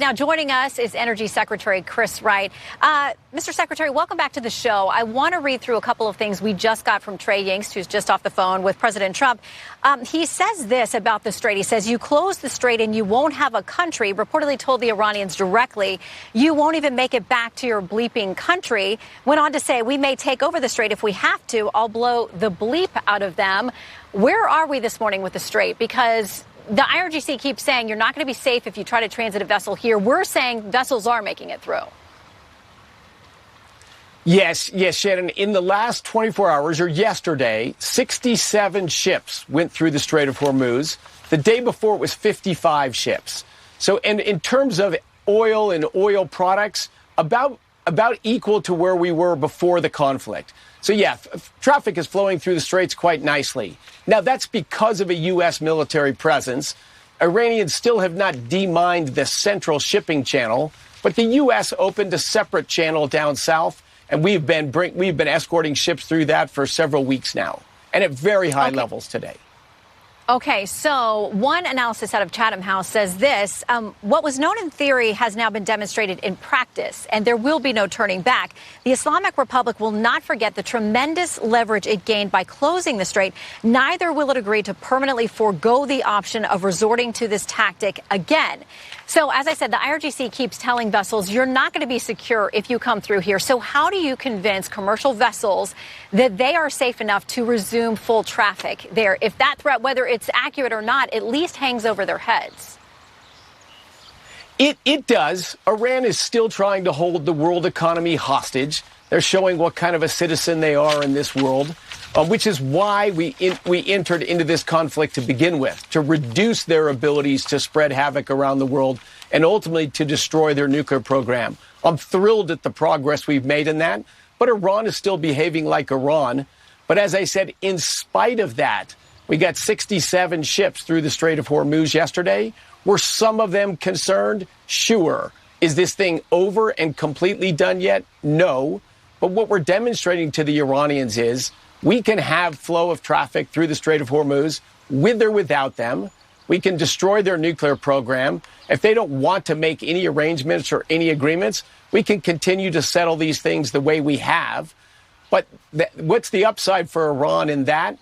Now, joining us is Energy Secretary Chris Wright. Mr. Secretary, welcome back to the show. I want to read through a couple of things we just got from Trey Yingst, who's just off the phone with President Trump. He says this about the strait. He says, you close the strait and you won't have a country. Reportedly told the Iranians directly, you won't even make it back to your bleeping country. Went on to say, we may take over the strait if we have to. I'll blow the bleep out of them. Where are we this morning with the strait? Because the IRGC keeps saying you're not going to be safe if you try to transit a vessel here. We're saying vessels are making it through. Yes, Shannon. In the last 24 hours or yesterday, 67 ships went through the Strait of Hormuz. The day before, it was 55 ships. So, and in terms of oil and oil products, about equal to where we were before the conflict. So, yeah, traffic is flowing through the straits quite nicely. Now, that's because of a U.S. military presence. Iranians still have not demined the central shipping channel, but the U.S. opened a separate channel down south, and we've been escorting ships through that for several weeks now, and at very high levels today. Okay, so one analysis out of Chatham House says this, what was known in theory has now been demonstrated in practice, and there will be no turning back. The Islamic Republic will not forget the tremendous leverage it gained by closing the strait. Neither will it agree to permanently forego the option of resorting to this tactic again. So, as I said, the IRGC keeps telling vessels you're not going to be secure if you come through here. So how do you convince commercial vessels that they are safe enough to resume full traffic there if that threat, whether it's accurate or not, at least hangs over their heads? It does. Iran is still trying to hold the world economy hostage. They're showing what kind of a citizen they are in this world, which is why we entered into this conflict to begin with, to reduce their abilities to spread havoc around the world and ultimately to destroy their nuclear program. I'm thrilled at the progress we've made in that, but Iran is still behaving like Iran. But as I said, in spite of that, we got 67 ships through the Strait of Hormuz yesterday. Were some of them concerned? Sure. Is this thing over and completely done yet? No. But what we're demonstrating to the Iranians is we can have flow of traffic through the Strait of Hormuz with or without them. We can destroy their nuclear program. If they don't want to make any arrangements or any agreements, we can continue to settle these things the way we have. But what's the upside for Iran in that?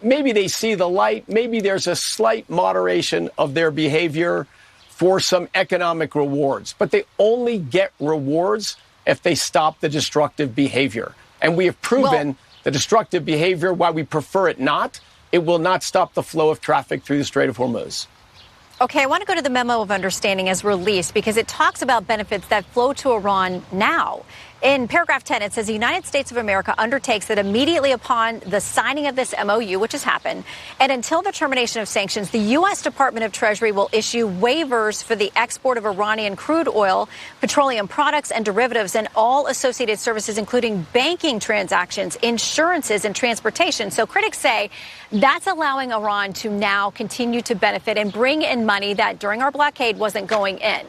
Maybe they see the light. Maybe there's a slight moderation of their behavior for some economic rewards. But they only get rewards if they stop the destructive behavior. And we have proven the destructive behavior, while we prefer it not, it will not stop the flow of traffic through the Strait of Hormuz. Okay, I want to go to the memo of understanding as released because it talks about benefits that flow to Iran now. In paragraph 10, it says the United States of America undertakes that immediately upon the signing of this MOU, which has happened, and until the termination of sanctions, the U.S. Department of Treasury will issue waivers for the export of Iranian crude oil, petroleum products and derivatives, and all associated services, including banking transactions, insurances, and transportation. So critics say that's allowing Iran to now continue to benefit and bring in money that during our blockade wasn't going in.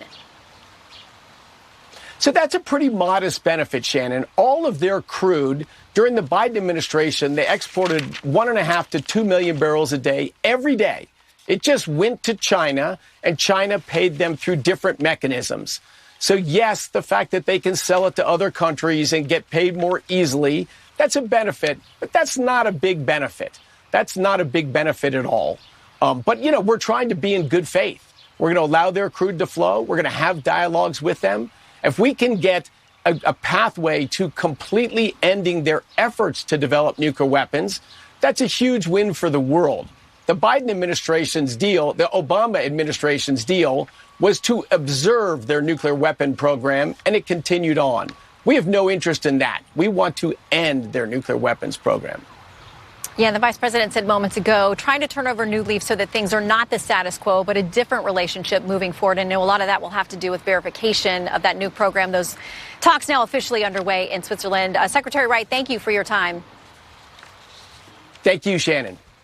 So that's a pretty modest benefit, Shannon. All of their crude during the Biden administration, they exported 1.5 to 2 million barrels a day every day. It just went to China, and China paid them through different mechanisms. So, yes, the fact that they can sell it to other countries and get paid more easily, that's a benefit, but that's not a big benefit. That's not a big benefit at all. But, you know, we're trying to be in good faith. We're going to allow their crude to flow. We're going to have dialogues with them. If we can get a pathway to completely ending their efforts to develop nuclear weapons, that's a huge win for the world. The Biden administration's deal, the Obama administration's deal, was to observe their nuclear weapon program, and it continued on. We have no interest in that. We want to end their nuclear weapons program. Yeah, and the vice president said moments ago, trying to turn over a new leaf so that things are not the status quo, but a different relationship moving forward. And I know a lot of that will have to do with verification of that new program. Those talks now officially underway in Switzerland. Secretary Wright, thank you for your time. Thank you, Shannon.